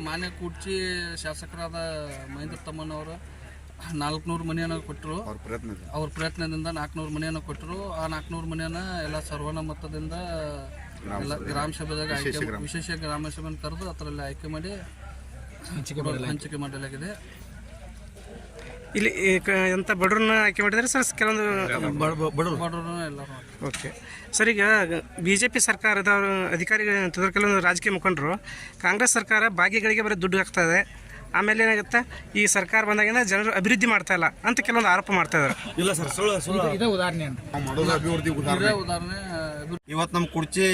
ಮಾನ್ಯ ಕುರ್ಚಿ ಶಾಸಕರಾದ ಮಹೇಂದ್ರ ತಮ್ಮಣ್ಣವರು 400 ಮನೆಯನ್ನು ಕೊಟ್ಟರು. ಅವ್ರ ಪ್ರಯತ್ನದಿಂದ 400 ಮನೆಯನ್ನು ಕೊಟ್ಟರು. ಆ 400 ಮನೆಯನ್ನು ಎಲ್ಲ ಸರ್ವಾನುಮತದಿಂದ ಎಲ್ಲ ಗ್ರಾಮ ಸಭೆದಾಗ ವಿಶೇಷ ಗ್ರಾಮ ಸಭೆಯನ್ನು ಕರೆದು ಅದರಲ್ಲಿ ಆಯ್ಕೆ ಮಾಡಿ ಹಂಚಿಕೆ ಮಾಡಲಾಗಿದೆ. ಇಲ್ಲಿ ಎಂಥ ಬಡವ್ರನ್ನ ಆಯ್ಕೆ ಮಾಡಿದ್ದಾರೆ ಸರ್? ಕೆಲವೊಂದು ಬಡವರು ಎಲ್ಲರೂ. ಓಕೆ ಸರ್, ಈಗ BJP ಸರ್ಕಾರದ ಅಧಿಕಾರಿಗಳು ಕೆಲವೊಂದು ರಾಜಕೀಯ ಮುಖಂಡರು ಕಾಂಗ್ರೆಸ್ ಸರ್ಕಾರ ಭಾಗಿಗಳಿಗೆ ಬರೀ ದುಡ್ಡು ಹಾಕ್ತಾ ಇದೆ, ಆಮೇಲೆ ಏನಾಗುತ್ತೆ ಈ ಸರ್ಕಾರ ಬಂದಾಗಿಂದ ಜನರು ಅಭಿವೃದ್ಧಿ ಮಾಡ್ತಾ ಇಲ್ಲ ಅಂತ ಕೆಲವೊಂದು ಆರೋಪ ಮಾಡ್ತಾ ಇದ್ದಾರೆ. ಇಲ್ಲ ಸರ್, ಸುಳ್ಳು ಉದಾಹರಣೆ ಇವತ್ತು ನಮ್ಮ ಕುರ್ಚಿ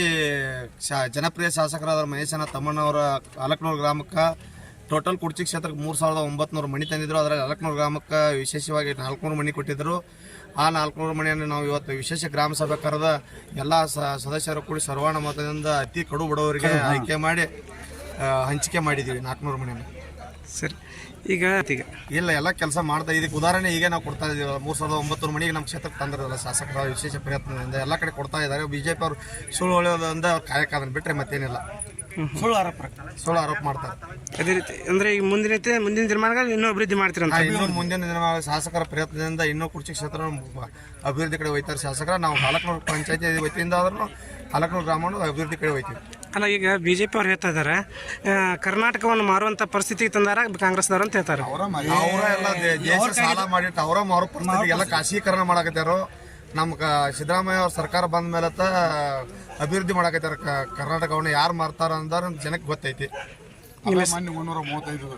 ಜನಪ್ರಿಯ ಶಾಸಕರಾದ ಮಹೇಶನ ತಮ್ಮಣ್ಣವರ ಅಲಕ್ನೂರು ಗ್ರಾಮಕ್ಕೆ ಟೋಟಲ್ ಕುರ್ಚಿ ಕ್ಷೇತ್ರಕ್ಕೆ 3900 ಮನೆ ತಂದಿದ್ರು. ಅದರಲ್ಲಿ ಅಲಕ್ನೂರು ಗ್ರಾಮಕ್ಕೆ ವಿಶೇಷವಾಗಿ 400 ಮನೆ ಕೊಟ್ಟಿದ್ದರು. ಆ 400 ಮನೆಯನ್ನು ನಾವು ಇವತ್ತು ವಿಶೇಷ ಗ್ರಾಮ ಸಭೆ ಕರೆದ ಎಲ್ಲ ಸದಸ್ಯರು ಕೂಡಿ ಸರ್ವಾನುಮತದಿಂದ ಅತಿ ಕಡು ಬಡವರಿಗೆ ಆಯ್ಕೆ ಮಾಡಿ ಹಂಚಿಕೆ ಮಾಡಿದ್ದೀವಿ 400 ಮನೆಯನ್ನು. ಸರಿ, ಈಗ ಇಲ್ಲ ಎಲ್ಲ ಕೆಲಸ ಮಾಡ್ತಾ ಇದಕ್ಕೆ ಉದಾಹರಣೆ ಈಗ ನಾವು ಕೊಡ್ತಾ ಇದ್ದೀವಿ. 3900 ಮನೆಗೆ ನಮ್ಮ ಕ್ಷೇತ್ರಕ್ಕೆ ತಂದಿರಲ್ಲ ಶಾಸಕರ ವಿಶೇಷ ಪ್ರಯತ್ನದಿಂದ ಎಲ್ಲ ಕಡೆ ಕೊಡ್ತಾ ಇದ್ದಾರೆ. BJP ಅವರು ಸುಳ್ಳು ಹೊಳೆಯೋದ್ರಿಂದ ಅವ್ರು ಕಾಯಕ್ಕಾದನ್ನು ಬಿಟ್ಟರೆ ಮತ್ತೇನಿಲ್ಲ. ಸುಳ್ಳು ಆರೋಪ ಮಾಡ್ತಾರೆ. ಅದೇ ರೀತಿ ಅಂದರೆ ಈಗ ಮುಂದಿನ ದಿನಮಾನಗಳಲ್ಲಿ ಇನ್ನೂ ಅಭಿವೃದ್ಧಿ ಮಾಡ್ತೀರಂತ. ಇನ್ನೂ ಮುಂದಿನ ದಿನಮಾನ ಶಾಸಕರ ಪ್ರಯತ್ನದಿಂದ ಇನ್ನೂ ಕುರ್ಚಿ ಕ್ಷೇತ್ರ ಅಭಿವೃದ್ಧಿ ಕಡೆ ಹೋಗ್ತಾರೆ ಶಾಸಕರ. ನಾವು ಹಲಕ್ನೂರು ಪಂಚಾಯತಿ ವತಿಯಿಂದ ಆದ್ರೂ ಹಲಕ್ನೂರು ಗ್ರಾಮವನ್ನು ಅಭಿವೃದ್ಧಿ ಕಡೆ ಹೋಗ್ತೀವಿ. ಅಲ್ಲ, ಈಗ BJP ಅವ್ರು ಹೇಳ್ತಾ ಇದ್ದಾರೆ ಕರ್ನಾಟಕವನ್ನು ಮಾರುವಂಥ ಪರಿಸ್ಥಿತಿಗೆ ತಂದಾರ ಕಾಂಗ್ರೆಸ್ದವ್ರು ಅಂತ ಹೇಳ್ತಾರೆ. ಅವರ ಎಲ್ಲ ದೇಶ ಸಾಲ ಮಾಡಿಟ್ಟು ಅವರ ಮಾರೋ ಪರಿಸ್ಥಿತಿ ಎಲ್ಲ ಖಾಸಗೀಕರಣ ಮಾಡಕತ್ತಾರೋ. ನಮ್ಮ ಸಿದ್ದರಾಮಯ್ಯ ಅವ್ರ ಸರ್ಕಾರ ಬಂದ ಮೇಲೆ ಅಭಿವೃದ್ಧಿ ಮಾಡಕತ್ತಾರ. ಕರ್ನಾಟಕವನ್ನು ಯಾರು ಮಾರ್ತಾರ ಅಂದಾರ ಜನಕ್ಕೆ ಗೊತ್ತೈತಿ. 335